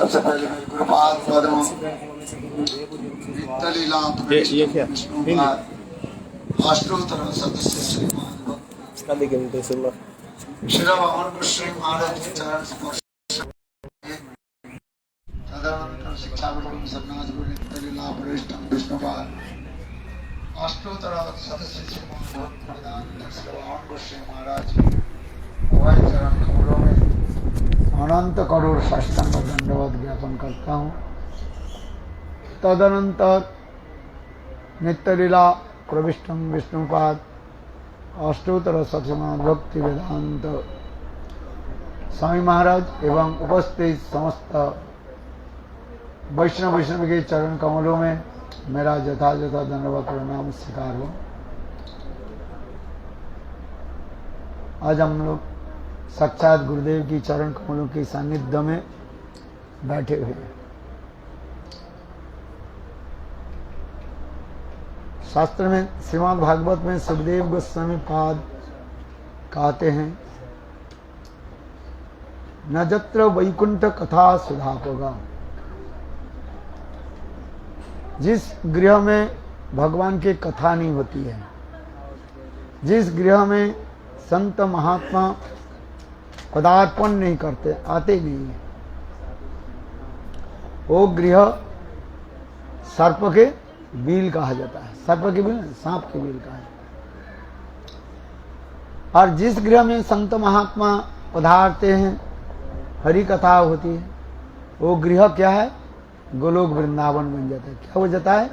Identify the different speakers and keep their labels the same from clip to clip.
Speaker 1: सबसे पहले मेरे गुरुपाद पद्म लीला अष्टोत्तर सदस्य श्रीमान श्री भगवान श्री महाराज के चरण स्पर्श तदनंतर शिक्षा गुरु सन्नाथ गुरु लीला वरिष्ठम विष्णुपाद अष्टोत्तर सदस्य श्रीमान श्री भगवान श्री महाराज के चरण कमलों में अनंत करोड़ साष्टांग दंडवत ज्ञापन करता हूँ। तदनंतर नित्य लीला प्रविष्टम विष्णुपाद अष्टोत्तर सत्संग भक्ति वेदांत स्वामी महाराज एवं उपस्थित समस्त वैष्णव के चरण कमलों में मेरा यथायथ दंडवत प्रणाम स्वीकार हो। आज हम लोग साक्षात गुरुदेव की चरण कमलों के सानिध्य में बैठे हुए हैं। शास्त्र में श्रीमद् भागवत में सुखदेव गोस्वामी पाद कहते हैं, न जत्र वैकुंठ कथा सुधापगा। जिस गृह में भगवान की कथा नहीं होती है, जिस गृह में संत महात्मा पदार्पण नहीं करते, आते नहीं है, वो गृह सर्प के बील कहा जाता है। सर्प के बील, सांप के बील कहा जाता है। और जिस गृह में संत महात्मा पधारते हैं, हरि कथा होती है, वो गृह क्या है? गोलोक वृंदावन बन जाता है। क्या हो जाता है?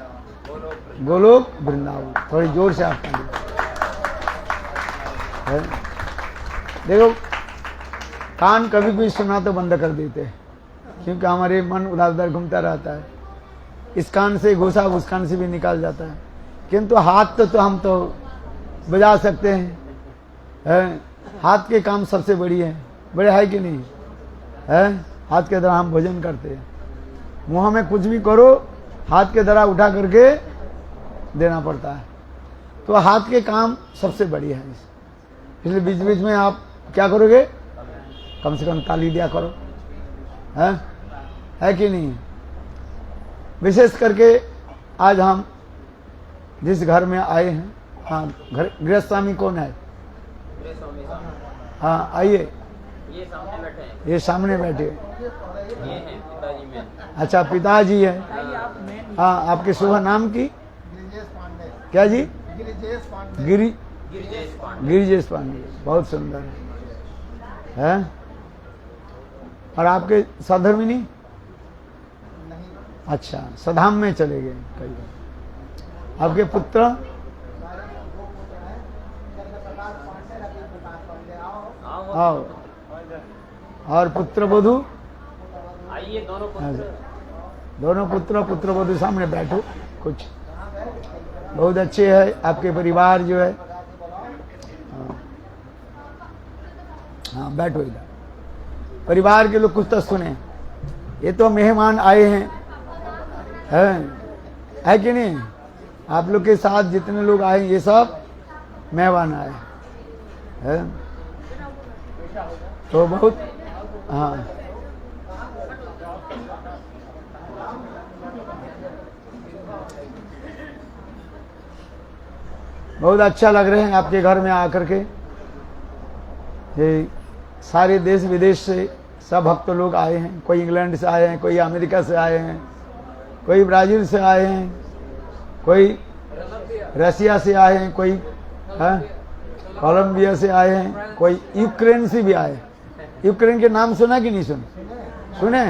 Speaker 1: गोलोक वृंदावन। थोड़ी जोर से आप देखो, कान कभी भी सुना तो बंद कर देते हैं, क्योंकि हमारे मन उधर उधर घूमता रहता है। इस कान से घुसा उस कान से भी निकाल जाता है। किंतु हाथ तो हम तो बजा सकते हैं। हाथ के काम सबसे बड़ी है, बड़े है कि नहीं है? हाथ के द्वारा हम भोजन करते हैं। मुंह में कुछ भी करो, हाथ के द्वारा उठा करके देना पड़ता है। तो हाथ के काम सबसे बड़ी है। इसलिए बीच बीच में आप क्या करोगे? कम से कम ताली दिया करो, है कि नहीं? विशेष करके आज हम जिस घर में आए हैं, हाँ, घर गृहस्वामी कौन है? हाँ, आइए। ये सामने बैठे
Speaker 2: ये हैं पिताजी में।
Speaker 1: अच्छा, पिताजी है। हाँ, आपके शुभ नाम की क्या जी? गिरिजेश पांडे। बहुत सुंदर है। और आपके सधर्मिनी? अच्छा, सधाम में चले गए कई बार। आपके पुत्र? आओ। और पुत्र वधू?
Speaker 2: आइए, दोनों पुत्र।
Speaker 1: दोनों पुत्र वधू सामने बैठो। कुछ बहुत अच्छे है आपके परिवार जो है। हाँ, बैठो इधर। परिवार के लोग कुछ तो सुने। ये तो मेहमान आए हैं, है कि नहीं? आप लोग के साथ जितने लोग आए, ये सब मेहमान आए हैं। तो बहुत, हाँ, बहुत अच्छा लग रहे हैं आपके घर में आकर के। ये सारे देश विदेश से सब भक्त लोग आए हैं। कोई इंग्लैंड से आए हैं, कोई अमेरिका से आए हैं, कोई ब्राजील से आए हैं, कोई रसिया से आए हैं, कोई कोलंबिया से आए हैं, कोई यूक्रेन से भी आए। यूक्रेन के नाम सुना कि नहीं सुने? सुने?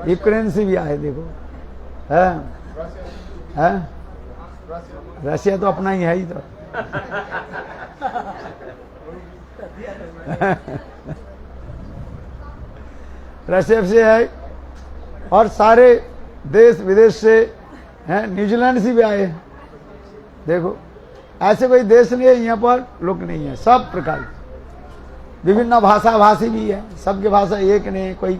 Speaker 1: यूक्रेन से भी आए। देखो, है रसिया तो अपना ही है ही तो। रसिया से है। और सारे देश विदेश से हैं, न्यूजीलैंड से भी आए हैं। देखो, ऐसे कोई देश नहीं है यहाँ पर लोग नहीं है। सब प्रकार विभिन्न भाषा भाषी भी है। सबकी भाषा एक नहीं। कोई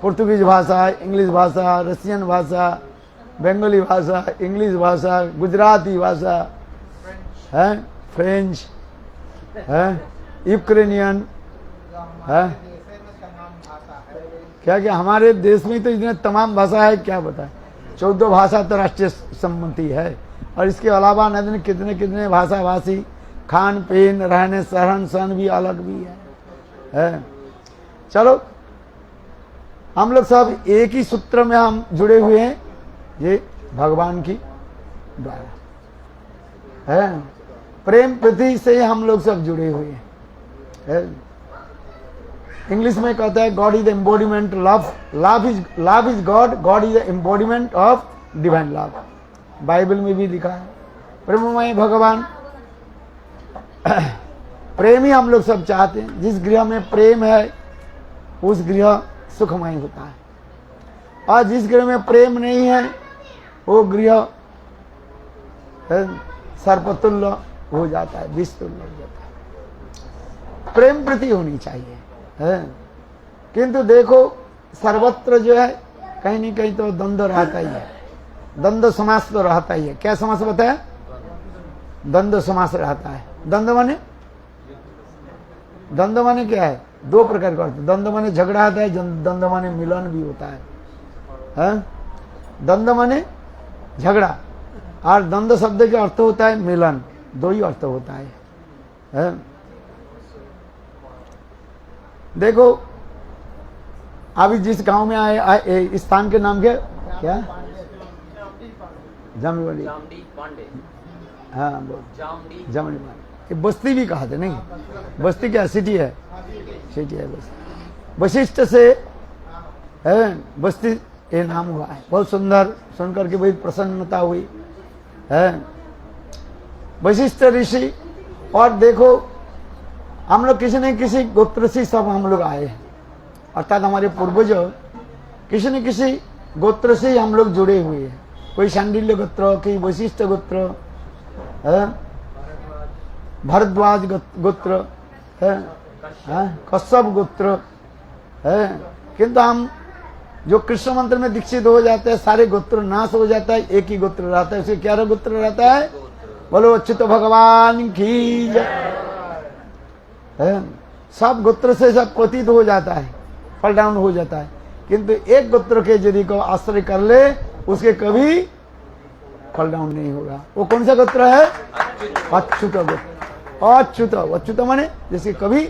Speaker 1: पुर्तगीज भाषा, इंग्लिश भाषा, रशियन भाषा, बंगाली भाषा, इंग्लिश भाषा, गुजराती भाषा है, फ्रेंच है, यूक्रेनियन है, क्या क्या हमारे देश में तो इतने तमाम भाषा है, क्या बताएं। 14 भाषा तो राष्ट्रीय सम्मति है, और इसके अलावा न कितने कितने भाषा भाषी, खान पीन, रहने सहन सहन भी अलग भी है। चलो हम लोग सब एक ही सूत्र में हम जुड़े हुए हैं, ये भगवान की द्वारा है। प्रेम प्रति से हम लोग सब जुड़े हुए हैं। इंग्लिश में कहता है God is the embodiment love, love is God, God is the embodiment of divine love. Bible में भी लिखा है प्रेममय भगवान। प्रेम ही हम लोग सब चाहते हैं। जिस गृह में प्रेम है उस गृह सुखमय होता है, और जिस गृह में प्रेम नहीं है वो गृह सर्पतुल्य हो जाता है, विषतुल्य हो जाता है। प्रेम प्रति होनी चाहिए है। किंतु देखो सर्वत्र जो है कहीं न कहीं तो द्वंद्व रहता ही है, द्वंद्व समास तो रहता ही है। क्या समास बताया? द्वंद्व समास रहता है। द्वंद्व माने क्या है? दो प्रकार का अर्थ। द्वंद्व माने झगड़ा आता है, द्वंद्व माने मिलन भी होता है। द्वंद्व माने झगड़ा, और द्वंद्व शब्द का अर्थ होता है मिलन। दो ही अर्थ होता है। देखो अभी जिस गांव में आए इस स्थान के नाम क्या? जामड़ी पांडे। हाँ जामड़ी पांडे। बस्ती भी कहा था, नहीं बस्ती क्या सिटी है? सिटी है बस्ती। वशिष्ठ से है बस्ती ये नाम हुआ है। बहुत सुंदर, सुनकर के बहुत प्रसन्नता हुई है। वशिष्ठ ऋषि, और देखो हम लोग किसी न किसी गोत्र से सब हम लोग आए हैं, अर्थात हमारे पूर्वज किसी न किसी गोत्र से हम लोग जुड़े हुए हैं। कोई शांडिल्य गोत्र, कोई वशिष्ठ गोत्र, भरद्वाज गोत्र है, कश्यप गोत्र है। किंतु हम जो कृष्ण मंत्र में दीक्षित हो जाते हैं सारे गोत्र नाश हो जाता है, एक ही गोत्र रहता है। उसे क्या गोत्र रहता है? बोलो अच्युत भगवान की जय। सब गोत्र से सब पतित हो जाता है, फॉल डाउन हो जाता है। किंतु एक गोत्र के यदि को आश्रय कर ले उसके कभी फॉल डाउन नहीं होगा। वो कौन सा गोत्र है? अच्युत गोत्र। अच्युत माने जिसके कभी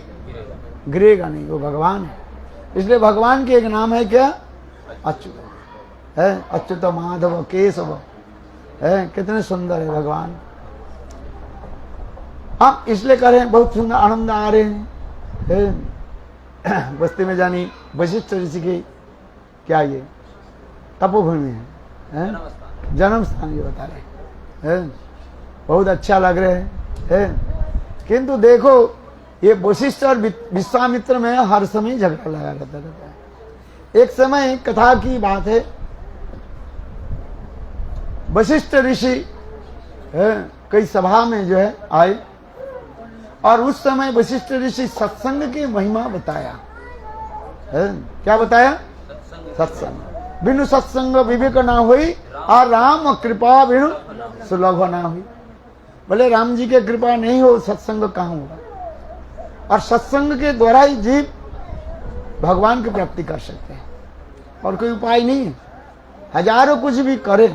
Speaker 1: गिरेगा नहीं, वो भगवान है। इसलिए भगवान के एक नाम है क्या? अच्युत है। अच्युत माधव केशव है। कितने सुंदर है भगवान। हम इसलिए कह रहे हैं बहुत सुंदर आनंद आ रहे हैं। बस्ती में जानी वशिष्ठ ऋषि की क्या ये तपोभूमि है, जन्म स्थान ये बता रहे हैं। बहुत अच्छा लग रहे हैं। किंतु देखो ये वशिष्ठ और विश्वामित्र में हर समय झगड़ा लगा रहता है। एक समय कथा की बात है, वशिष्ठ ऋषि कई सभा में जो है आए, और उस समय वशिष्ठ ऋषि सत्संग की महिमा बताया है। क्या बताया? सत्संग। बिनु सत्संग विवेक ना हुई, और राम कृपा बिनु सुलभ ना हुई। बोले राम जी के कृपा नहीं हो सत्संग कहाँ होगा? और सत्संग के द्वारा ही जीव भगवान की प्राप्ति कर सकते हैं, और कोई उपाय नहीं है। हजारों कुछ भी करे,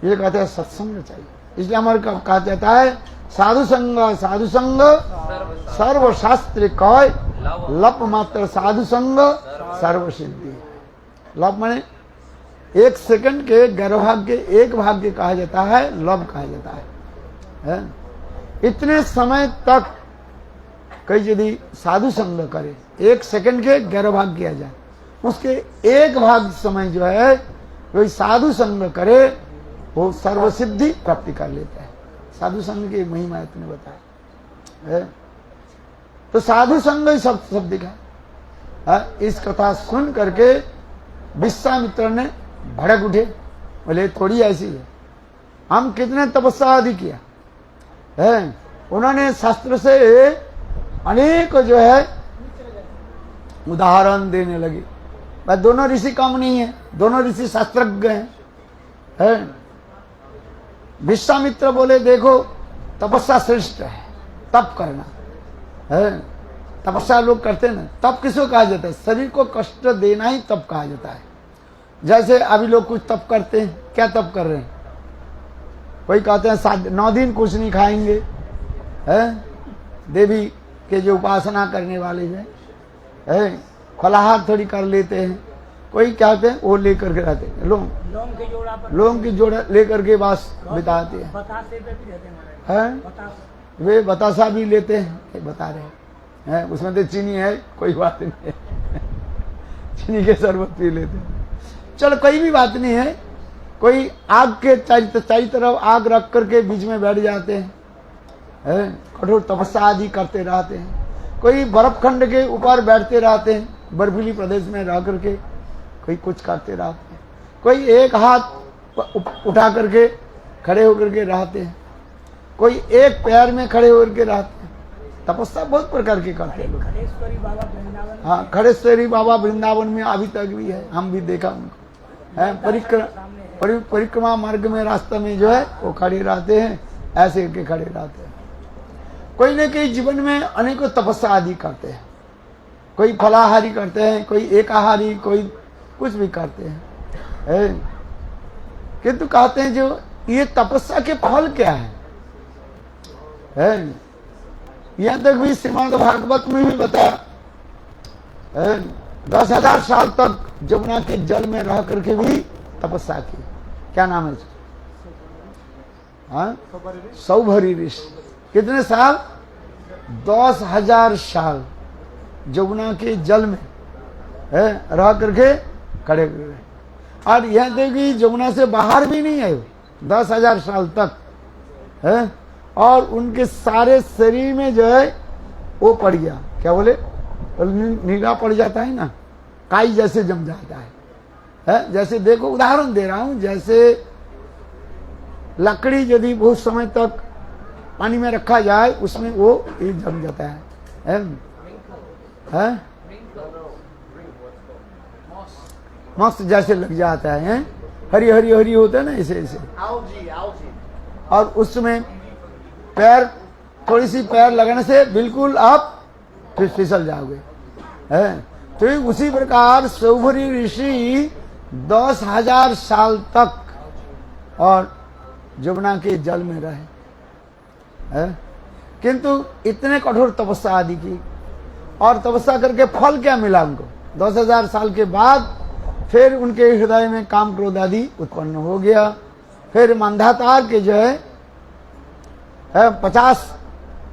Speaker 1: ये कहते हैं सत्संग चाहिए। इसलिए हमारे कहा जाता है साधु संग सर्वशास्त्र कय, लप मात्र साधु संग सर्व सिद्धि। लप माने एक सेकंड के 11 भाग के एक भाग्य कहा जाता है, लव कहा जाता है। इतने समय तक कई यदि साधु संग करे, एक सेकंड के 11 भाग किया जाए, उसके एक भाग समय जो है कोई साधु संग करे वो सर्वसिद्धि प्राप्ति कर लेता है। साधु संग की महिमा इतने बताया। तो साधु संग ही सब दिखा। इस कथा सुन करके विश्वामित्र ने भड़क उठे, बोले थोड़ी ऐसी है, हम कितने तपस्या आदि किया है। उन्होंने शास्त्र से अनेक जो है उदाहरण देने लगे। भाई दोनों ऋषि कम नहीं है, दोनों ऋषि शास्त्रज्ञ हैं। विश्वामित्र बोले देखो तपस्या श्रेष्ठ है, तप करना है। तपस्या लोग करते हैं ना, तप किसको कहा जाता है? शरीर को कष्ट देना ही तप कहा जाता है। जैसे अभी लोग कुछ तप करते हैं, क्या तप कर रहे हैं? कोई कहते हैं 9 दिन कुछ नहीं खाएंगे, है? देवी के जो उपासना करने वाले हैं, फलाहार थोड़ी कर लेते हैं। कोई क्या कहते हैं, वो लेकर के रहते हैं, लोग की जोड़ा लेकर के बस बिताते हैं, वे बतासा भी लेते हैं, बता रहे हैं, उसमें तो चीनी है, कोई बात नहीं है, चीनी के शरबत पी लेते हैं। चलो कोई भी बात नहीं है। कोई आग के चारों तरफ आग रख करके बीच में बैठ जाते हैं, कठोर तपस्या आदि करते रहते हैं। कोई बर्फ खंड के ऊपर बैठते रहते हैं, बर्फीली प्रदेश में रह करके कोई कुछ करते रहते हैं। कोई एक हाथ उठा करके खड़े होकर के रहते हैं, कोई एक पैर में खड़े होकर के रहते हैं। तपस्या बहुत प्रकार के करते हैं लोग। हाँ, खड़ेश्वरी बाबा वृंदावन में अभी तक भी है, हम भी देखा उनको, है परिक्रमा मार्ग में रास्ते में जो है वो खड़े रहते हैं, ऐसे करके खड़े रहते हैं। कोई न कोई जीवन में अनेकों तपस्या आदि करते हैं। कोई फलाहारी करते हैं, कोई एकाहारी, कोई कुछ भी करते हैं। किंतु कहते हैं जो ये तपस्या के फल क्या है? यहां तक भी श्रीमद् भागवत में भी बताया, 10,000 साल तक जमुना के जल में रह करके भी तपस्या की। क्या नाम है? हाँ, सौभरी ऋषि। कितने साल? 10,000 साल जमुना के जल में रह करके खड़े हुए। और यह देखिए जमुना से बाहर भी नहीं आए 10,000 साल तक, है? और उनके सारे शरीर में जो है वो पड़ गया, क्या बोले, नीला पड़ जाता है ना, काई जैसे जम जाता है? जैसे देखो उदाहरण दे रहा हूं, जैसे लकड़ी यदि बहुत समय तक पानी में रखा जाए उसमें वो जम जाता है? मस्त जैसे लग जाता है, हरी हरी हरी होता है ना, ऐसे ऐसे। और उसमें पैर, थोड़ी सी पैर लगाने से बिल्कुल आप फिर फिसल जाओगे, है? तो उसी प्रकार सौभरी ऋषि 10,000 साल तक और जमुना के जल में रहे, है? किंतु इतने कठोर तपस्या आदि की, और तपस्या करके फल क्या मिला उनको? 10,000 साल के बाद फिर उनके हृदय में काम क्रोध आदि उत्पन्न हो गया। फिर मंधातार के जो है 50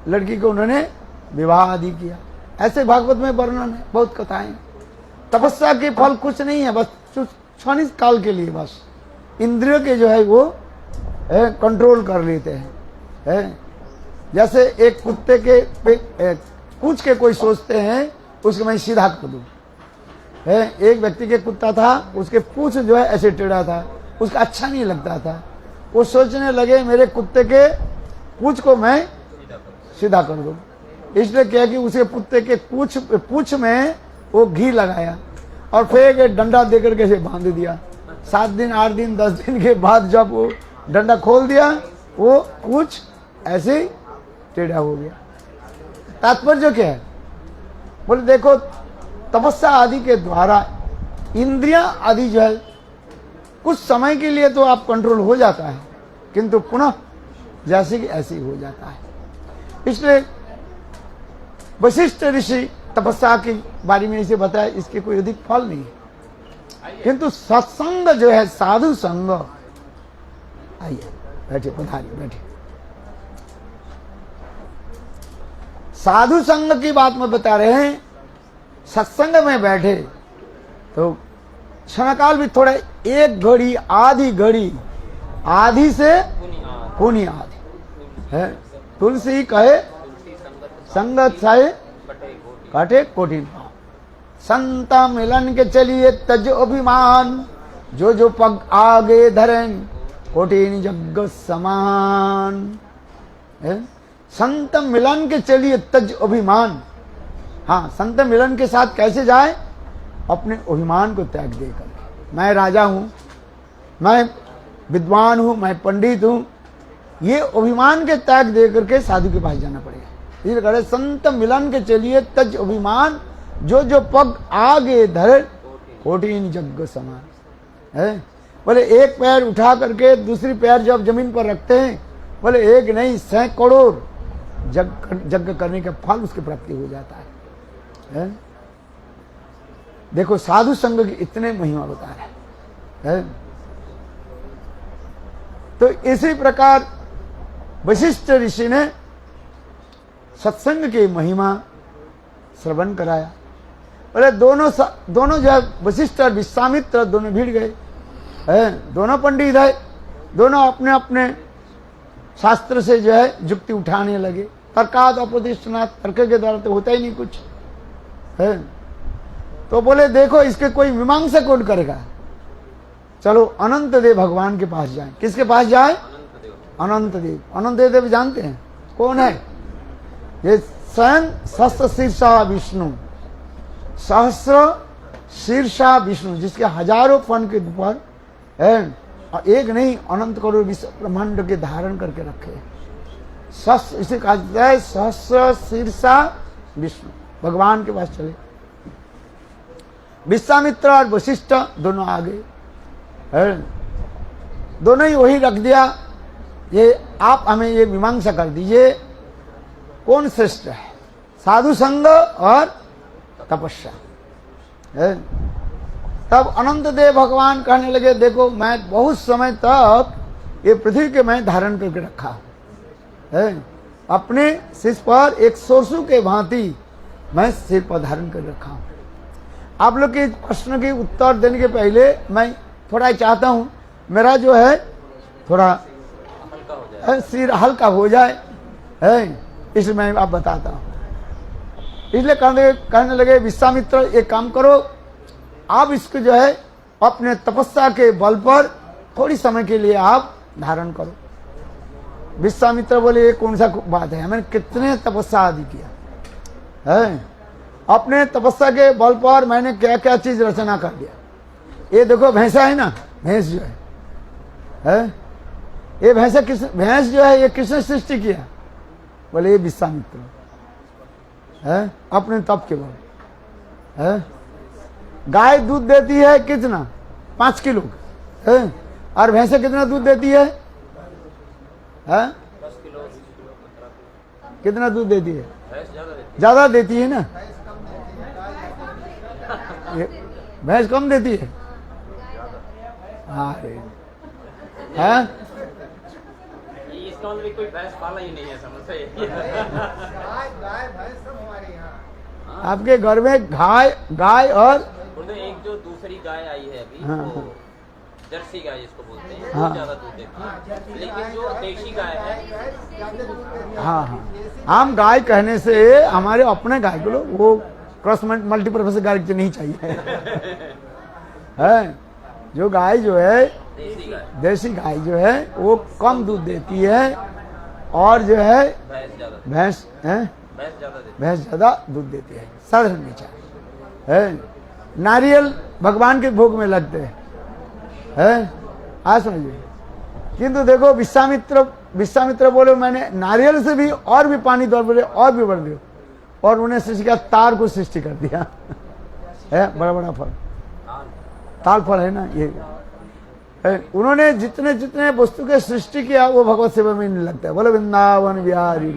Speaker 1: लड़की को उन्होंने विवाह आदि किया। ऐसे भागवत में वर्णन है, बहुत कथाएं। तपस्या के फल कुछ नहीं है, बस क्षणिक काल के लिए, बस इंद्रियों के जो है वो कंट्रोल कर लेते हैं। जैसे एक कुत्ते के पूंछ के कोई सोचते हैं उसको मैं सीधा कर दूं। एक व्यक्ति के कुत्ता था, उसके पूंछ जो है ऐसे टेढ़ा था, उसका अच्छा नहीं लगता था। वो सोचने लगे मेरे कुत्ते के पूंछ को मैं सीधा कर दूं। इसलिए क्या कि उसे कुत्ते के पूंछ में वो घी लगाया और फिर एक डंडा देकर के बांध दिया। 7 दिन 8 दिन 10 दिन के बाद जब वो डंडा खोल दिया, वो पूंछ ऐसे ही टेढ़ा हो गया। तात्पर्य क्या है? बोले देखो तपस्या आदि के द्वारा इंद्रियां आदि जो है कुछ समय के लिए तो आप कंट्रोल हो जाता है, किंतु पुनः जैसे कि ऐसे ही हो जाता है। इसलिए वशिष्ठ ऋषि तपस्या के बारे में इसे बताया, इसके कोई अधिक फल नहीं है, किंतु सत्संग जो है, साधु संग। आइए बैठे, पधारिए, बैठे। साधु संग की बात में बता रहे हैं। सत्संग में बैठे तो क्षणकाल भी थोड़ा, एक घड़ी आधी घड़ी, आधी से पुनि आधी है। तुलसी कहे संगत चाहे काटे कोटिन पाओ। संत मिलन के चलिए तज अभिमान, जो जो पग आगे धरें कोटिन जग समान। संत मिलन के चलिए तज अभिमान। हाँ, संत मिलन के साथ कैसे जाए? अपने अभिमान को त्याग दे करके। मैं राजा हूं, मैं विद्वान हूं, मैं पंडित हूं, ये अभिमान के त्याग दे करके साधु के पास जाना पड़ेगा। इसलिए कह रहे संत मिलन के चलिए तज अभिमान, जो पग आगे धरे कोटिन जग समान है। बोले एक पैर उठा करके दूसरी पैर जब जमीन पर रखते हैं, बोले एक नहीं सैकड़ों जग करने का फल उसकी प्राप्ति हो जाता है। देखो साधु संघ की इतने महिमा बता रहे हैं। तो इसी प्रकार वशिष्ठ ऋषि ने सत्संग की महिमा श्रवण कराया। बोले दोनों जो है वशिष्ठ और विश्वामित्र दोनों भिड़ गए हैं। दोनों पंडित है, दोनों अपने अपने शास्त्र से जो है युक्ति उठाने लगे। तर्काद अपदिष्टनाथ, तर्क के द्वारा तो होता ही नहीं कुछ है। तो बोले देखो इसके कोई मीमांसा कौन करेगा, चलो अनंत देव भगवान के पास जाएं। किसके पास जाए? अनंत देव। अनंत देव जानते हैं कौन है? ये स्वयं सहस्र शीर्षा विष्णु, सहस्र शीर्षा विष्णु, जिसके हजारों फन के ऊपर है, एक नहीं अनंत करोड़ विश्व ब्रह्मांड के धारण करके रखे। सहस्र, इसे कहा जाता है सहस्र शीर्षा विष्णु। भगवान के पास चले। विश्वामित्र और वशिष्ठ दोनों आ गए है। दोनों ही वही रख दिया, ये आप हमें ये मीमांसा कर दीजिए कौन श्रेष्ठ है, साधु संग और तपस्या है। तब अनंत देव भगवान कहने लगे देखो मैं बहुत समय तक ये पृथ्वी के मैं धारण करके रखा है, अपने सिर पर एक सोरसू के भांति मैं सिर पर धारण कर रखा हूं। आप लोग के प्रश्न के उत्तर देने के पहले मैं थोड़ा चाहता हूं मेरा जो है थोड़ा
Speaker 2: हल्का हो जाए,
Speaker 1: सिर हल्का हो जाए है, इसलिए मैं आप बताता हूं। इसलिए कहने लगे विश्वामित्र एक काम करो, आप इसको जो है अपने तपस्या के बल पर थोड़ी समय के लिए आप धारण करो। विश्वामित्र बोले ये कौन सा बात है, मैंने कितने तपस्या आदि किया है, अपने तपस्या के बल पर मैंने क्या क्या चीज रचना कर दिया। ये देखो भैंसा है ना, भैंस जो है ये भैंस जो है ये किसने सृष्टि किया? बोले ये विश्वामित्र है, अपने तप के बल है। गाय दूध देती है कितना? 5 किलो है, और भैंसे कितना दूध देती है?
Speaker 2: 10 किलो।
Speaker 1: कितना दूध देती है?
Speaker 2: भैंस
Speaker 1: ज्यादा देती है ना, भैंस कम देती है। अरे है
Speaker 2: इसका मतलब कोई भैंस पाला ही नहीं है, समझ से।
Speaker 3: गाय भैंस सब हमारे यहाँ।
Speaker 1: आपके घर में गाय और
Speaker 2: एक जो दूसरी गाय आई है अभी,
Speaker 1: हाँ,
Speaker 2: वो जर्सी गाय जिसको बोलते हैं,
Speaker 1: हाँ,
Speaker 2: वो ज्यादा दूध देती है। लेकिन जो देशी गाय है,
Speaker 1: हाँ, हम गाय कहने से हमारे अपने गाय को लोग वो क्रॉस मल्टीपर्पज गाय नहीं चाहिए है। जो गाय जो है देसी गाय जो है वो कम दूध देती है, और जो है भैंस ज्यादा दूध देती है। साधारण विचार है। नारियल भगवान के भोग में लगते हैं, आज समझिए। किंतु देखो विश्वामित्र बोले मैंने नारियल से भी और भी पानी दौड़ बोले और भी बढ़ दियो, और उन्हें सृष्टि किया, तार को सृष्टि कर दिया है। बड़ा बड़ा फल ताल फल है ना ये है। उन्होंने जितने जितने वस्तु के सृष्टि किया वो भगवत सेवा में नहीं लगता है। बोले वृंदावन बिहारी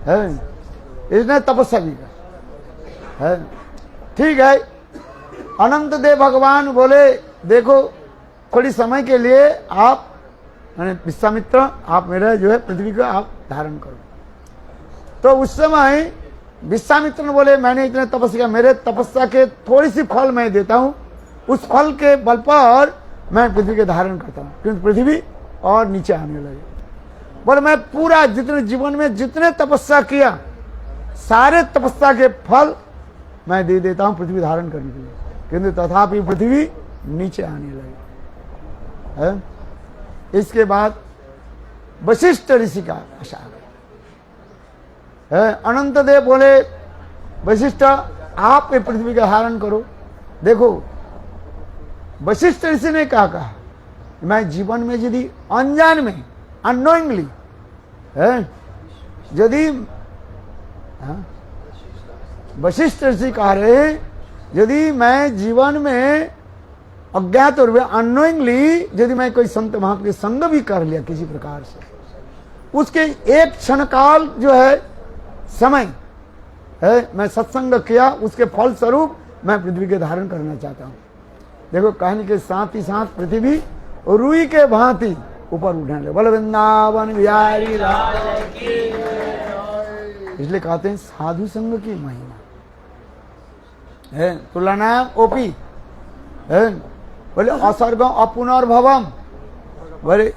Speaker 1: है, इसने तपस्या भी का है। ठीक है, अनंत देव भगवान बोले देखो थोड़ी समय के लिए आप विश्वामित्र आप मेरा जो है पृथ्वी को आप धारण करो। तो उस समय विश्वामित्र ने बोले मैंने इतने तपस्या किया, मेरे तपस्या के थोड़ी सी फल मैं देता हूं, उस फल के बल पर मैं पृथ्वी के धारण करता हूं, क्योंकि पृथ्वी और नीचे आने लगे। बोले मैं पूरा जितने जीवन में जितने तपस्या किया सारे तपस्या के फल मैं दे देता हूं पृथ्वी धारण करने के लिए, किंतु तथापि पृथ्वी नीचे आने लगी है। इसके बाद वशिष्ठ ऋषि का आशा है। अनंत देव बोले वशिष्ठ आप ये पृथ्वी का धारण करो। देखो वशिष्ठ ऋषि ने क्या कहा, मैं जीवन में यदि अनजान में अननोइंगली है यदि वशिष्ठ ऋषि कह रहे, यदि मैं जीवन में अज्ञात और अनोइंगली यदि मैं कोई संत महात्मा के संग भी कर लिया किसी प्रकार से, उसके एक क्षण काल जो है समय है, मैं सत्संग किया, उसके फल स्वरूप मैं पृथ्वी के धारण करना चाहता हूँ। देखो कहने के साथ ही साथ पृथ्वी रुई के भांति ऊपर उठने लगे। बोल वृंदावन बिहारी लाल की। इसलिए कहते हैं साधु संग की महिमा है। तुलना ओपी है, बोले असर्गम अपुनर्भवम, बोले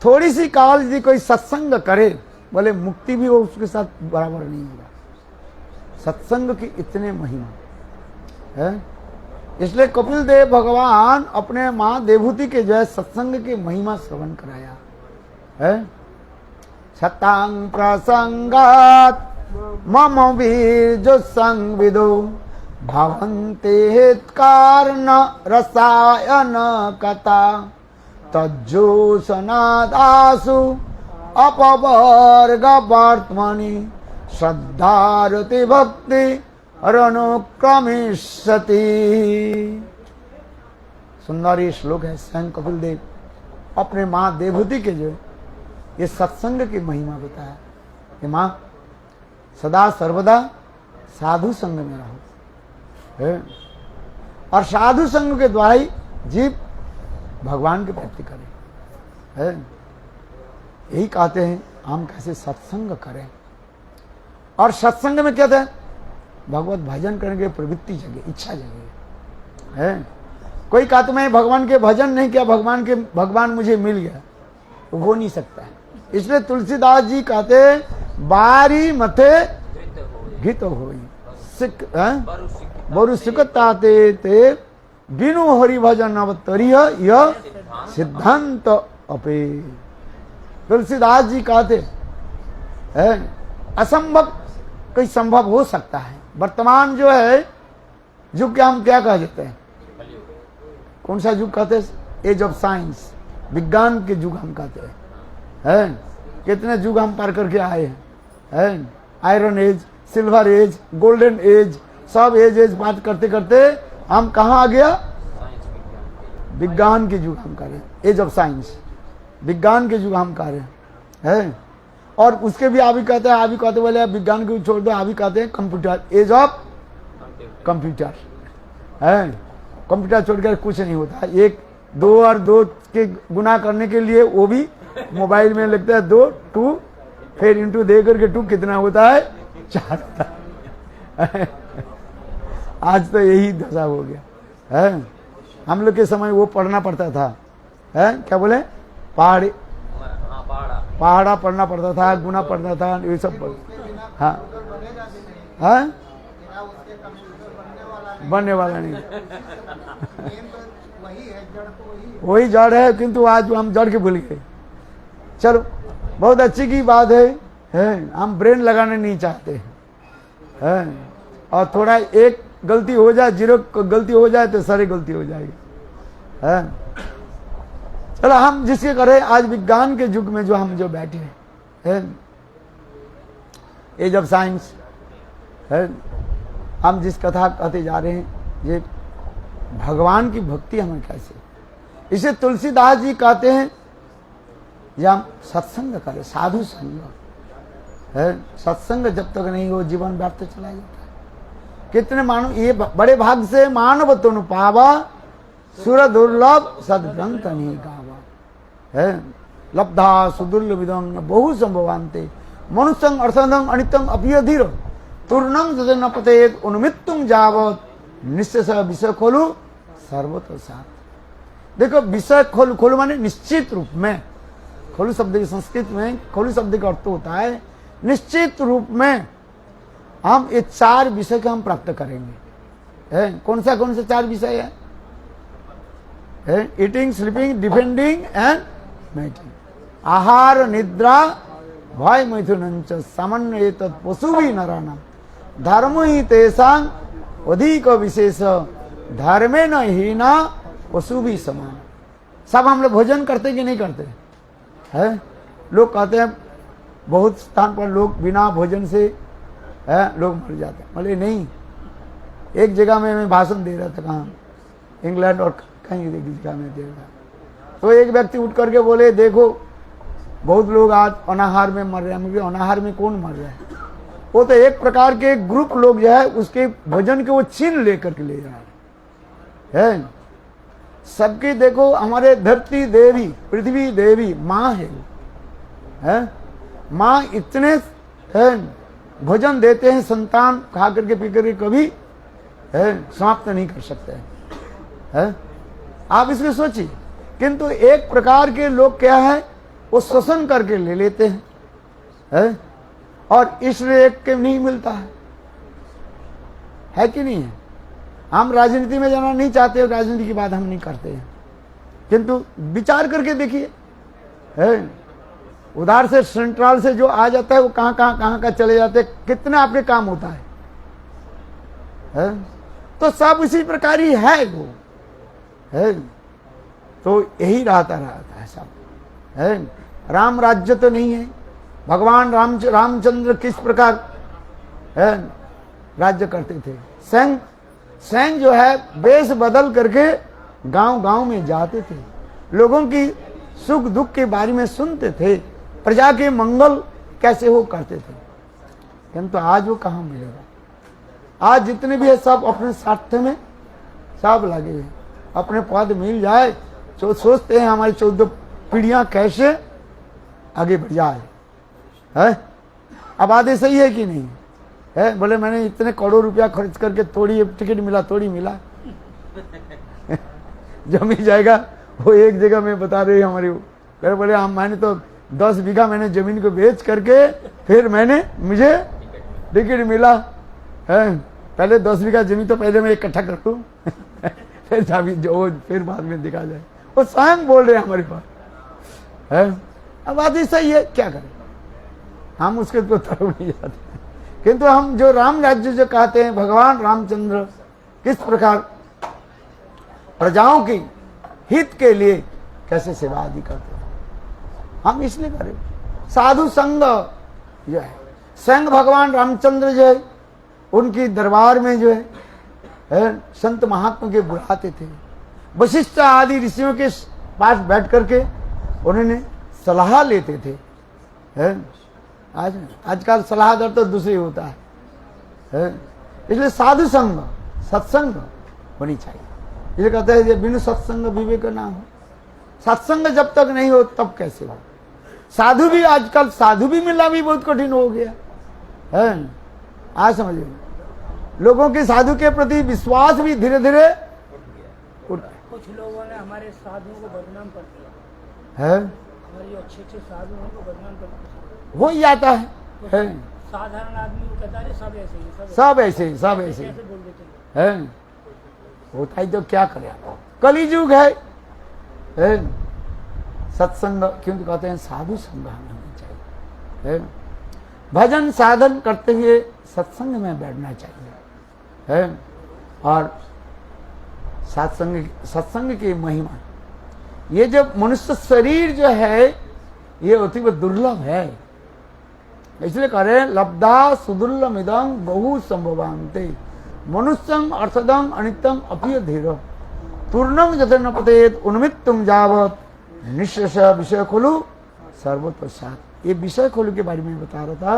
Speaker 1: थोड़ी सी काल यदि कोई सत्संग करे, बोले मुक्ति भी वो उसके साथ बराबर नहीं होगा। सत्संग की इतने महिमा है। इसलिए कपिल देव भगवान अपने माँ देवहूति के जो है सत्संग की महिमा श्रवण कराया है। सतांग प्रसंगात मम वीर जो संग विदो भवन्ते हितकारण रसायन कथा तज्जोसनादासु अपवर्ग वर्तमनि श्रद्धारति भक्ति अनुक्रमिष्यति। सुंदर ये श्लोक है। स्वयं कपिल देव अपने माँ देवहूति के जो ये सत्संग की महिमा बताया कि माँ सदा सर्वदा साधु संग में रहो है, और साधु संग के द्वारा ही जीव भगवान की प्राप्ति करे है। यही कहते हैं हम कैसे सत्संग करें, और सत्संग में कहते हैं भगवत भजन करने की प्रवृत्ति जगे, इच्छा जगे है। कोई कहा तो मैं भगवान के भजन नहीं किया, भगवान मुझे मिल गया, तो हो नहीं सकता है। इसलिए तुलसीदास जी कहते बारी मथे गीत होई सिक बरु सिकताते ते बिनु हरि भजन अवतरिय यह सिद्धांत अपे। तुलसीदास जी कहते है असंभव कोई संभव हो सकता है। वर्तमान जो है युग के हम क्या कह देते हैं, कौन सा युग कहते हैं? एज ऑफ साइंस, विज्ञान के युग हम कहते हैं। कितने युग हम पार करके आए हैं, iron age, silver age, golden age, सब एज बात करते करते हम कहाँ आ गया? विज्ञान के युग हम कह रहे हैं, एज ऑफ साइंस, विज्ञान के युग हम कह रहे हैं। और उसके भी आभी कहते हैं, आभी कहते बोले विज्ञान को छोड़ दो, आभी कहते हैं कंप्यूटर, एज ऑफ कंप्यूटर है। कंप्यूटर छोड़कर कुछ नहीं होता। 1 2 और 2 के गुना करने के लिए वो भी मोबाइल में लगता है 2 2, फिर इंटू दे करके 2 कितना होता है? 4 होता है। आज तो यही दशा हो गया है। हम लोग के समय वो पढ़ना पड़ता था है, क्या बोले, पहाड़ा पढ़ना पड़ता था, गुना पढ़ना था, ये सब हाँ हाँ बनने वाला नहीं। वही जड़ है, किंतु आज हम जड़ के भूल गए। चलो बहुत अच्छी की बात है। हम ब्रेन लगाने नहीं चाहते हैं, और थोड़ा एक गलती हो जाए, 0 गलती हो जाए तो सारी गलती हो जाएगी है। चलो हम जिसके करें, आज विज्ञान के युग में जो हम जो बैठे हैं, एज ऑफ साइंस है, हम जिस कथा कहते जा रहे हैं, ये भगवान की भक्ति हमें कैसे, इसे तुलसीदास जी कहते हैं जब हम सत्संग करें, साधु संग है। सत्संग जब तक नहीं हो जीवन व्यर्थ चला जाता है। कितने मानव, ये बड़े भाग से मानव तुम पावा सुर दुर्लभ सदग्रंथ नहीं गावा है। लब्धा सुदुर्लभिदं बहु संभवान्ते मनुष्यं अर्थदं अनित्यं अपियधीर तूर्णं सजन पतेत उन्मित्तुं जावत निश्चय विषय खोलू सर्वतो साथ। देखो विषय खोलू माने निश्चित रूप में, खोलू शब्द की संस्कृत में खोलू शब्द का अर्थ होता है निश्चित रूप में हम ये 4 विषय का हम प्राप्त करेंगे है। कौन से 4 विषय है? Eating, sleeping, defending and mating. आहार निद्रा भय मैथुन सामान्य पशु भी नराना धर्म ही तेसांग अधिक विशेष धर्मे न हीना पशु भी समान। सब हम लोग भोजन करते कि नहीं करते हैं? लोग कहते हैं बहुत स्थान पर लोग बिना भोजन से लोग मर जाते हैं। बोले नहीं, एक जगह में मैं भाषण दे रहा था, कहाँ इंग्लैंड और कहीं एक जगह में दे रहा था, तो एक व्यक्ति उठ करके बोले देखो बहुत लोग आज अनाहार में मर रहे हैं। मुझे अनाहार में कौन मर रहा है? वो तो एक प्रकार के ग्रुप लोग जो है उसके भोजन के वो चिन्ह लेकर के ले जा रहे हैं। सबकी देखो, हमारे धरती देवी पृथ्वी देवी माँ है, माँ इतने भोजन देते हैं, संतान खा करके पी करके कभी समाप्त नहीं कर सकते हैं। आप इसको सोचिए, किंतु एक प्रकार के लोग क्या है वो शोषण करके ले लेते हैं, और इसलिए एक के नहीं मिलता है कि नहीं है? हम राजनीति में जाना नहीं चाहते, राजनीति की बात हम नहीं करते हैं, किंतु विचार करके देखिए, उधार से सेंट्रल से जो आ जाता है वो कहाँ का चले जाते हैं, कितना आपके काम होता है? तो सब इसी प्रकार ही है वो है। तो यही रहता है सब है। राम राज्य तो नहीं है, भगवान रामचंद्र किस प्रकार है राज्य करते थे। सैंग जो है वेश बदल करके गांव में जाते थे, लोगों की सुख दुख के बारे में सुनते थे, प्रजा के मंगल कैसे हो करते थे। किंतु आज वो कहाँ मिलेगा? आज जितने भी है सब अपने स्वार्थ में सब लगे हुए, अपने पद मिल जाए तो सोचते हैं हमारी 14 पीढ़ियां कैसे आगे बढ़ जाए। है अब आधे सही है कि नहीं है? बोले मैंने इतने करोड़ रुपया खर्च करके थोड़ी टिकट मिला, थोड़ी मिला जमी जाएगा वो एक जगह में बता रहे हमारे बोले हम, मैंने तो 10 बीघा मैंने जमीन को बेच करके फिर मुझे टिकट मिला है। पहले 10 बीघा जमीन तो पहले मैं इकट्ठा कर लूं फिर जो फिर बाद में दिखा जाए। वो स्वयं बोल रहे हमारे पास है। अब बात ही सही है, क्या करें हम उसके तो तरफ नहीं जाते, किंतु हम जो राम राज्य जो कहते हैं, भगवान रामचंद्र किस प्रकार प्रजाओं की हित के लिए कैसे सेवा आदि करते हैं, हम इसलिए करें। साधु संग जो है, संग भगवान रामचंद्र जो है उनकी दरबार में जो है संत महात्मा के बुलाते थे। वशिष्ठ आदि ऋषियों के पास बैठ करके उन्होंने सलाह लेते थे। आजकल सलाह दर तो दूसरी होता है। इसलिए साधु संग सत्संग होनी चाहिए। इसलिए कहते हैं बिनु सत्संग विवेक ना हो। सत्संग जब तक नहीं हो तब कैसे हो? साधु भी आजकल साधु भी मिलना भी बहुत कठिन हो गया है। आज समझिए, लोगों के साधु के प्रति विश्वास भी धीरे धीरे उठ गया।
Speaker 4: कुछ लोगों ने हमारे साधुओं को बदनाम कर दिया
Speaker 1: है।
Speaker 4: हमारे अच्छे साधु हैं उनको बदनाम कर दिया।
Speaker 1: हो ही जाता है।
Speaker 4: साधारण आदमी को कहता है सब ऐसे ही,
Speaker 1: सब ऐसे ही, सब ऐसे ही
Speaker 4: बोल देते हैं।
Speaker 1: होता ही तो क्या करे, कलियुग है। सत्संग क्यों कहते हैं? साधु संग हमें होना चाहिए। भजन साधन करते हुए सत्संग में बैठना चाहिए है। और सत्संग की महिमा, ये जो मनुष्य शरीर जो है ये अति दुर्लभ है। इसलिए कह रहे हैं लब्धा सुदुर्लभ इदं बहु संभवान्ते मनुष्यं अर्थदं अनित्यं अपि धीर तूर्णं यतन पतेत उन्मित्तुम जावत निःशेष विषय खोलू सर्वतोषात्। ये विषय खोलू के बारे में बता रहा था।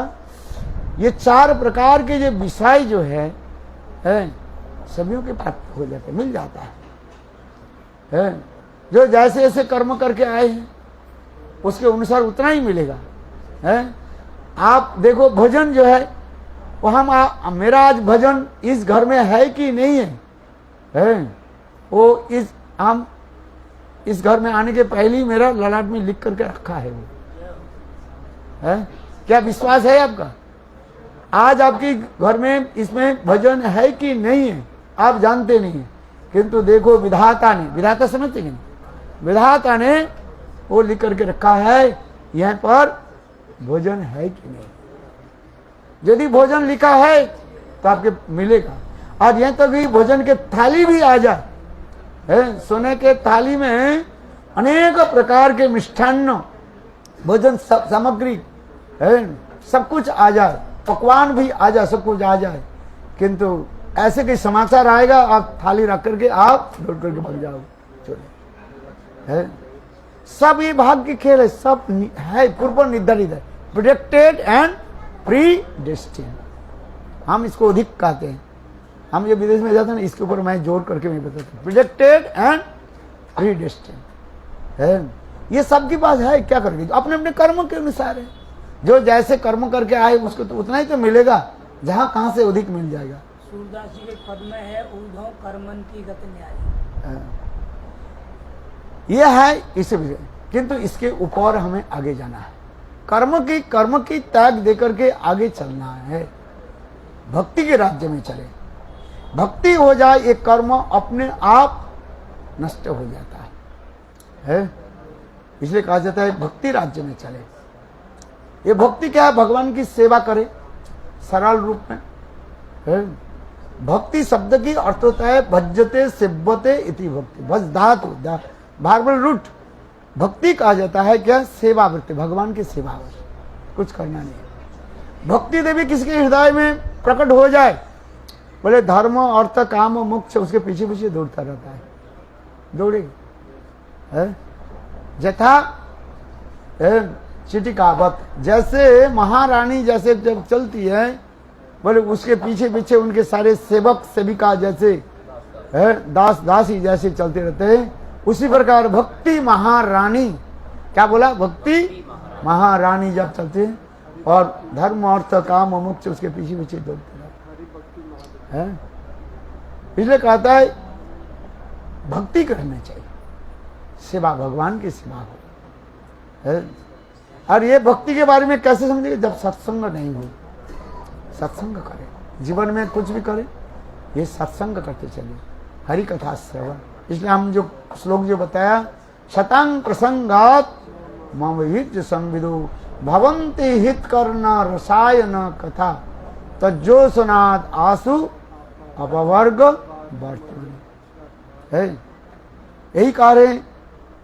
Speaker 1: ये 4 प्रकार के जो विषय जो है सभी के प्राप्त हो जाते, मिल जाता है। जो जैसे जैसे कर्म करके आए हैं उसके अनुसार उतना ही मिलेगा है। आप देखो भजन जो है वो मेरा आज भजन इस घर में है कि नहीं है, वो हम इस घर में आने के पहले ही मेरा ललाट में लिख करके रखा है वो है। क्या विश्वास है आपका? आज आपके घर में इसमें भजन है कि नहीं है आप जानते नहीं है, किंतु देखो विधाता ने, विधाता समझते नहीं, विधाता ने वो लिख करके रखा है यहाँ पर भोजन है कि नहीं। यदि भोजन लिखा है तो आपके मिलेगा। आज यहाँ तक भी भोजन के थाली भी आ जाए है, सोने के थाली में अनेक प्रकार के मिष्ठान्न भोजन सामग्री है, सब कुछ आ जाए, पकवान भी आ जाए, सब कुछ आ जाए, किंतु ऐसे कोई समाचार आएगा, आप थाली रख करके आप दौड़ करके भाग जाओ, छोड़ो, है। सब ये भाग्य के खेल है, सब है पूर्व निर्धारित है, प्रोजेक्टेड एंड प्री डेस्टिन, हम इसको अधिक कहते हैं। हम जब विदेश में जाते हैं ना, इसके ऊपर मैं जोर करके मैं बताता हूँ, प्रोजेक्टेड एंड प्री डेस्टिन है। ये सबके पास है, क्या करेंगे, अपने अपने कर्म के अनुसार है, जो जैसे कर्म करके आए उसको तो उतना ही तो मिलेगा, जहां कहां से अधिक मिल जाएगा।
Speaker 4: सूरदास जी के पद में है, ऊर्ध्व कर्मन की गति न्याय।
Speaker 1: यह है इसी विषय, किंतु इसके ऊपर हमें आगे जाना है, कर्म की त्याग देकर के आगे चलना है, भक्ति के राज्य में चले। भक्ति हो जाए, एक कर्म अपने आप नष्ट हो जाता है, इसलिए कहा जाता है भक्ति राज्य में चले। ये भक्ति क्या है, भगवान की सेवा करे सरल रूप में है। भक्ति शब्द की अर्थ होता है भज्यते सेव्यते इति भक्ति, भज धातु भार्बल रूट, भक्ति कहा जाता है क्या, सेवा वृत्ति, भगवान की सेवा, कुछ करना नहीं। भक्ति देवी किसके हृदय में प्रकट हो जाए, बोले धर्म अर्थ काम मोक्ष, उसके पीछे पीछे दौड़ता रहता है, दौड़ेगा। जथा चिटिकावत, जैसे महारानी जैसे जब चलती है, बोले उसके पीछे पीछे उनके सारे सेवक सेविका जैसे है, दास दासी जैसे चलते रहते हैं, उसी प्रकार भक्ति महारानी, क्या बोला, भक्ति महारानी जब चलते हैं, और धर्म अर्थ काम मोक्ष उसके पीछे पीछे दौड़ते हैं। इसलिए कहता है भक्ति करना चाहिए, सेवा भगवान की सेवा हो है। और ये भक्ति के बारे में कैसे समझेंगे, जब सत्संग नहीं हो, सत्संग करे, जीवन में कुछ भी करे, ये सत्संग करते चले, हरि कथा श्रवण। इसलिए हम जो श्लोक जो बताया, शतांग प्रसंगात मम हित संविदो भवन्ति हित करना रसायन कथा तज्जोसनाद आसु अपवर्ग वर्तमान है। यही कार्य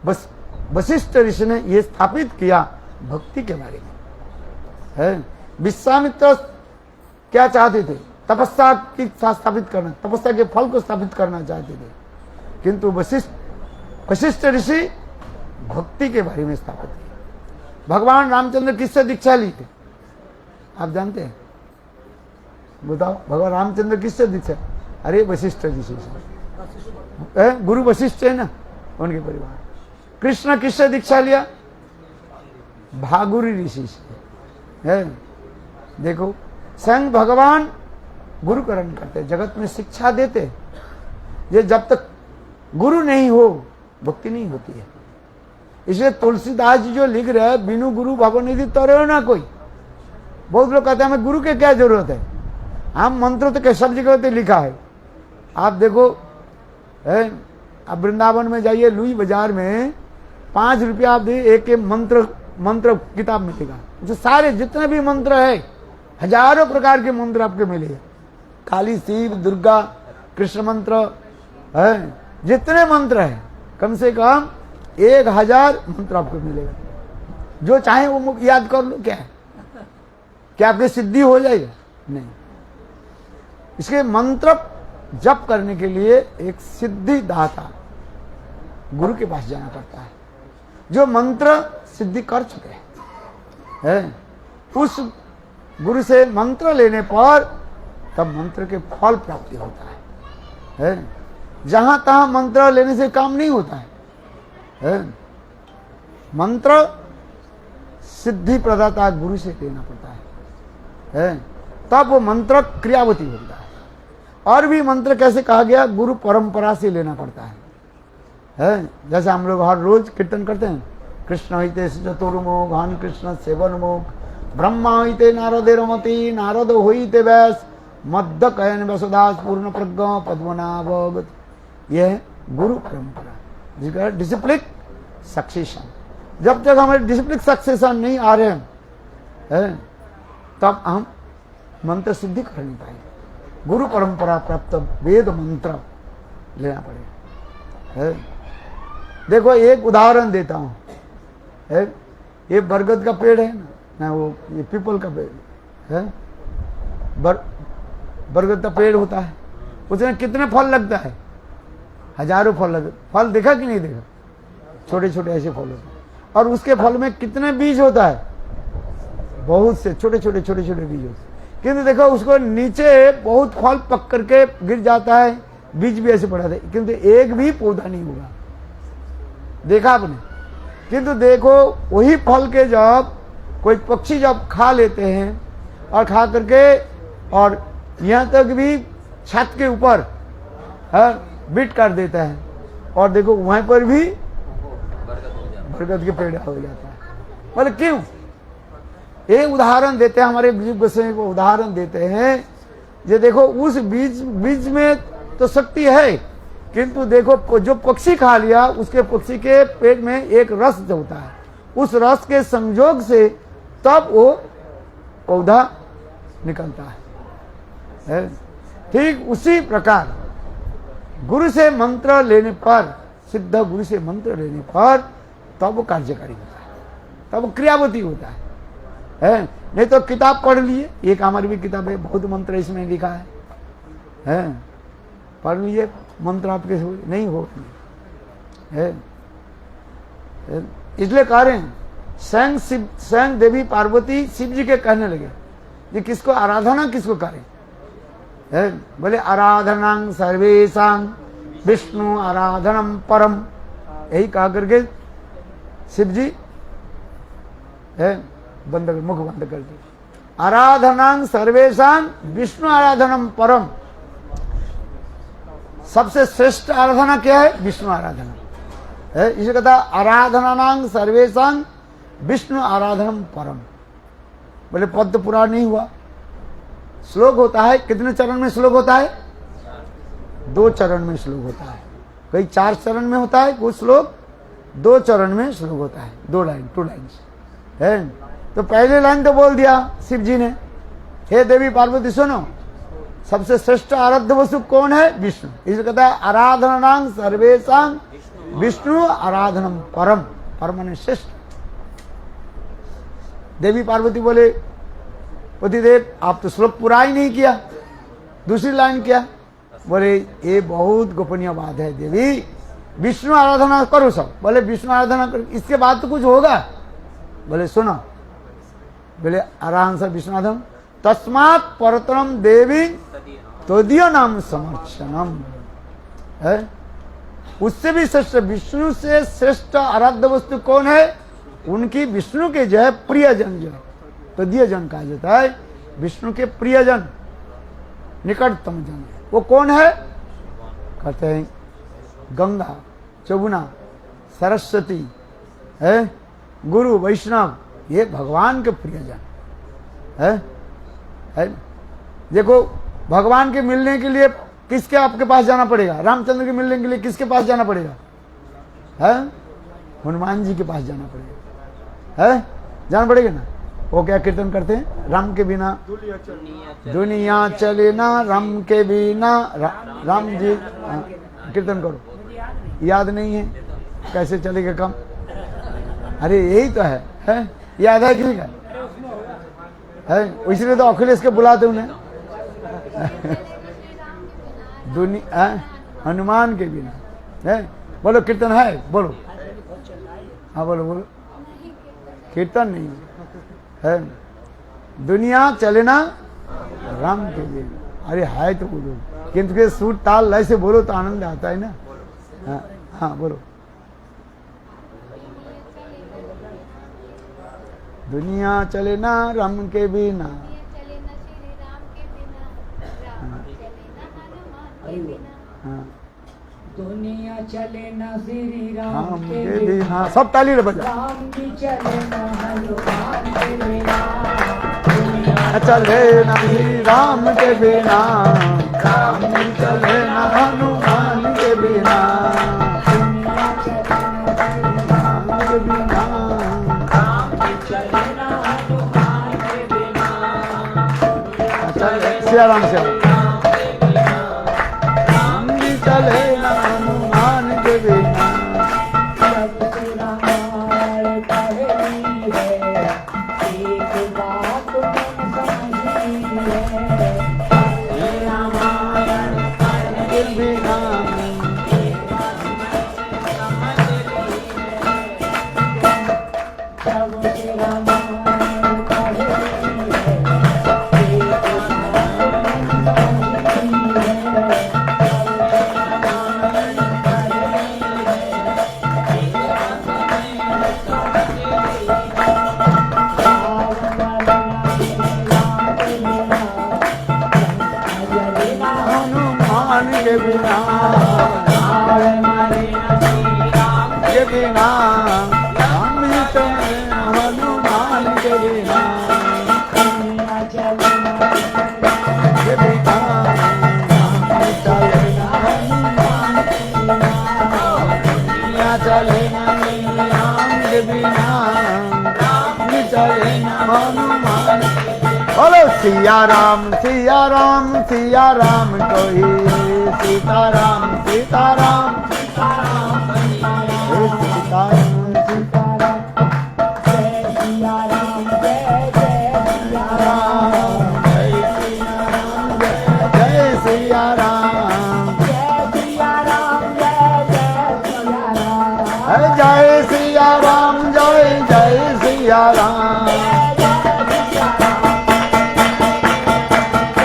Speaker 1: बस वशिष्ठ ऋषि ने ये स्थापित किया भक्ति के बारे में है। विश्वामित्र क्या चाहते थे, तपस्या की स्थापित करना, तपस्या के फल को स्थापित करना चाहते थे, किंतु वशिष्ठ ऋषि भक्ति के बारे में स्थापित किया। भगवान रामचंद्र किससे दीक्षा ली थी, आप जानते हैं, बताओ, भगवान रामचंद्र किससे दीक्षा, अरे वशिष्ठ ऋषि से, गुरु वशिष्ठ है ना, उनके परिवार। कृष्ण किससे दीक्षा लिया, भागुरी ऋषि से है। देखो, स्वयं भगवान गुरुकरण करते, जगत में शिक्षा देते, ये जब तक गुरु नहीं हो भक्ति नहीं होती है। इसलिए तुलसीदास जी जो लिख रहे हैं, बिनु गुरु भवनिधि तरो ना कोई। बहुत लोग कहते हैं हमें गुरु की क्या जरूरत है, हम मंत्र तो सब जगह लिखा है। आप देखो, आप वृंदावन में जाइए, लुई बाजार में 5 रुपया आप दे, एक मंत्र किताब मिलेगा, जो सारे जितने भी मंत्र है, हजारों प्रकार के मंत्र आपके मिलेगा, काली शिव दुर्गा कृष्ण मंत्र है, जितने मंत्र है कम से कम 1000 मंत्र आपको मिलेगा, जो चाहे वो याद कर लो। क्या आपकी सिद्धि हो जाएगा, नहीं। इसके मंत्र जप करने के लिए एक सिद्धि दाता गुरु के पास जाना पड़ता है, जो मंत्र सिद्धि कर चुके हैं। उस गुरु से मंत्र लेने पर तब मंत्र के फल प्राप्ति होता है। जहां तहां मंत्र लेने से काम नहीं होता है। मंत्र सिद्धि प्रदाता गुरु से लेना पड़ता है, तब वो मंत्र क्रियावती होता है। और भी मंत्र कैसे कहा गया, गुरु परंपरा से लेना पड़ता है। जैसे हम लोग हर रोज कीर्तन करते हैं, कृष्ण हिते चतुर्मुख भान कृष्ण सेवनमुख, ब्रह्मा हिते नारदे रमति नारद होइते व्यास, मध्य कयन वसुदास पूर्ण प्रज्ञ पद्मनाभ। यह गुरु परंपरा, जिसका डिसिप्लिन सक्सेशन। जब तक हमारे डिसिप्लिन सक्सेशन नहीं आ रहे हैं, तब हम मंत्र सिद्धि कर नहीं पाएंगे। गुरु परंपरा प्राप्त वेद मंत्र लेना पड़ेगा। देखो, एक उदाहरण देता हूं, ये बरगद का पेड़ है ना, ना वो ये पीपल का पेड़ है, बरगद का पेड़ होता है, उसमें कितने फल लगता है, हजारों फल लगते। फल देखा कि नहीं देखा, छोटे छोटे ऐसे फल होते हैं, और उसके फल में कितने बीज होता है, बहुत से छोटे छोटे छोटे छोटे बीज होते हैं। किंतु देखो उसको नीचे बहुत फल पक करके गिर जाता है, बीज भी ऐसे पड़ा था, किंतु एक भी पौधा नहीं होगा, देखा आपने। किंतु देखो वही फल के जब कोई पक्षी जब खा लेते हैं और खा करके, और यहाँ तक भी छत के ऊपर बिट कर देता है, और देखो वहां पर भी बरगद के पेड़ हो जाता है। बोले क्यों? ये उदाहरण देते हैं हमारे बुजुर्ग गोस्वामी को, उदाहरण देते हैं ये देखो उस बीज में तो शक्ति है, किंतु देखो जो पक्षी खा लिया उसके पक्षी के पेट में एक रस होता है, उस रस के संयोग से तब वो पौधा निकलता है। ठीक उसी प्रकार गुरु से मंत्र लेने पर, सिद्ध गुरु से मंत्र लेने पर तब वो कार्यकारी होता है, तब वो क्रियावती होता है। नहीं तो किताब पढ़ लिए, एक हमारी भी किताब है, बहुत मंत्र इसमें लिखा है, पढ़ लीजिए, मंत्र आपके नहीं हो है। इसलिए कह रहे हैं स्वयं देवी पार्वती शिव जी के कहने लगे ये किसको आराधना किसको करें, बोले आराधनां सर्वेशां विष्णु आराधनम परम, यही कहा करके शिव जी मुख बंद कर दी। आराधनां सर्वेशां विष्णु आराधनम परम, सबसे श्रेष्ठ आराधना क्या है? विष्णु आराधना है। इसे कहता है आराधनानां सर्वेशां विष्णु आराधनम परम। बोले पद्म पुराण नहीं हुआ, श्लोक होता है, कितने चरण में श्लोक होता है? 2 चरण में श्लोक होता है, कई 4 चरण में होता है, कुछ श्लोक 2 चरण में श्लोक होता है, 2 लाइन 2 लाइन्स है। तो पहले लाइन तो बोल दिया शिव जी ने, हे देवी पार्वती सुनो, सबसे श्रेष्ठ आराध्य वस्तु कौन है? विष्णु। इसे कहता है आराधनानां सर्वेशां विष्णु आराधनम परम, परम ने श्रेष्ठ। देवी पार्वती बोले पतिदेव आप तो श्लोक पूरा ही नहीं किया, दूसरी लाइन क्या? बोले ये बहुत गोपनीय बात है देवी, विष्णु आराधना करो सब। बोले विष्णु आराधना करो, इसके बाद तो कुछ होगा? बोले सुनो, बोले आराधन से विष्णु आराधन तस्मात् परतरम देवी तदीय नाम समर्चनम है। उससे भी श्रेष्ठ, विष्णु से श्रेष्ठ आराध्य वस्तु कौन है? उनकी विष्णु के जो है प्रियजन, जो तदीय जन कहा जाता है, विष्णु के प्रियजन निकटतम जन, वो कौन है? कहते हैं गंगा, यमुना, सरस्वती है, गुरु, वैष्णव, ये भगवान के प्रियजन है। देखो भगवान के मिलने के लिए किसके आपके पास जाना पड़ेगा? रामचंद्र के मिलने के लिए किसके पास जाना पड़ेगा? है हनुमान जी के पास जाना पड़ेगा, है जाना पड़ेगा ना। वो क्या कीर्तन करते हैं? राम के बिना दुनिया चले ना, राम के बिना राम जी। कीर्तन करो, याद नहीं है कैसे चलेगा काम? अरे यही तो है? याद है किसी का? है इसलिए तो अखिलेश के बुलाते उन्हें दुनिया हनुमान के बिना है। बोलो कीर्तन है, बोलो हाँ बोलो बोलो। कीर्तन नहीं है, दुनिया चले ना राम के बिना। अरे है तो बोलो, किंतु के सूर ताल लय से बोलो तो आनंद आता है ना। हाँ हाँ बोलो। दुनिया चले ना राम के बिना, हाँ
Speaker 4: दुनिया चले ना श्री राम
Speaker 1: राम
Speaker 4: के
Speaker 1: के बिना। सब ताली रे बजा।
Speaker 4: राम भी चले ना हनुमान के बिना,
Speaker 1: चले ना श्री राम के बिना, राम भी चले ना हनुमान के बिना,
Speaker 4: दुनिया चले ना
Speaker 1: राम के बिना।
Speaker 4: चले ना हनुमान के बिना,
Speaker 1: चले श्री राम से राम भी चले ना हनुमान के बिना।
Speaker 4: सब सुरामार पहली है, एक
Speaker 1: राम चले न हनुमान। बोलो सिया राम सिया राम सिया राम कोई सीताराम सीताराम सीताराम सीताराम सीताराम
Speaker 4: जय सिया राम जय जय सिया राम
Speaker 1: जय सिया राम
Speaker 4: जय सिया राम जय जय सिया राम
Speaker 1: जय सिया राम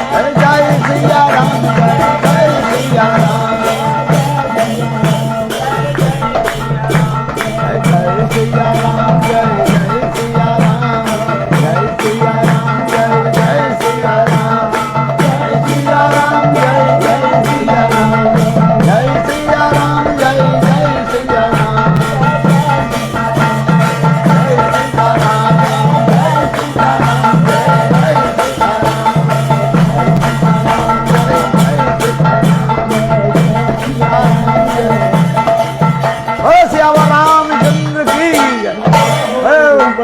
Speaker 1: जय जय सिया राम जय सिया राम जय जय सिया राम जय सिया राम जय जय सिया राम जय सिया राम जय जय सिया राम जय सिया राम जय जय सिया राम जय सिया राम जय जय सिया राम रामचंद्र की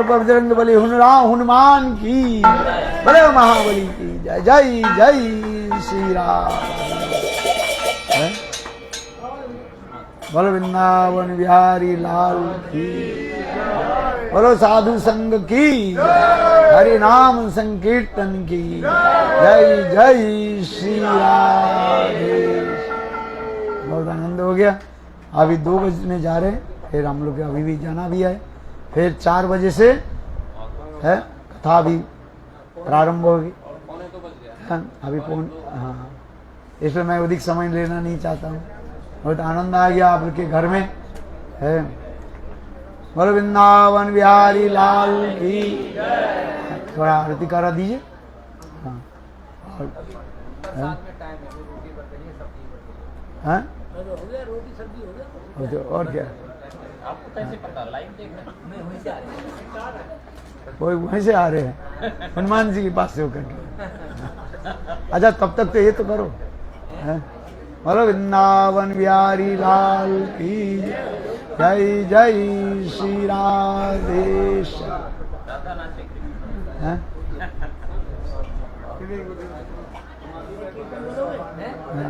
Speaker 1: बजरंग बली हनुमान की बड़े महाबली की जय जय जय श्री राम। बोलो वृंदावन बिहारी लाल की बोलो साधु संग की हरि नाम संकीर्तन की जय जय श्री राधे। बहुत आनंद हो गया। अभी 2 बजने जा रहे हैं, फिर हम लोग अभी भी जाना भी है, फिर 4 बजे से है कथा भी प्रारंभ होगी। अभी हाँ, इसलिए मैं अधिक समय लेना नहीं चाहता हूँ। बहुत आनंद आ गया आप लोग के घर में है। बोलो वृंदावन बिहारी लाल की। थोड़ा आरती करा दीजिए। हाँ हाँ
Speaker 4: हो गया, रोटी सब्जी हो गया।
Speaker 1: और क्या
Speaker 2: आपको कैसे पता? लाइव देख रहे हैं?
Speaker 4: मैं वहीं से आ रही
Speaker 1: वो वहीं से आ रहे हैं हनुमान जी के पास से होकर के। अच्छा तब तक तो ये तो करो है। बोलो वृंदावन बिहारी लाल की जय जय श्री राधेश। हैं?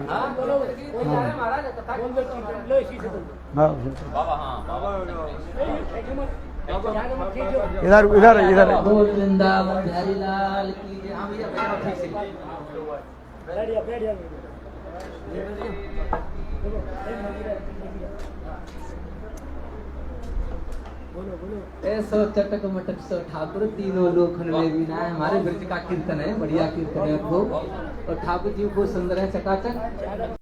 Speaker 1: हाँ। इधर इधर इधर
Speaker 5: बोल वृंदावन बिहारी लाल की जय। हाँ भैया भैया ठीक से ऐसो चटक मटक सो ठाकुर तीनों लोकन में बिना है। हमारे ब्रज का कीर्तन है, बढ़िया कीर्तन है खूब, और ठाकुर जी खूब सुंदर है चकाचक।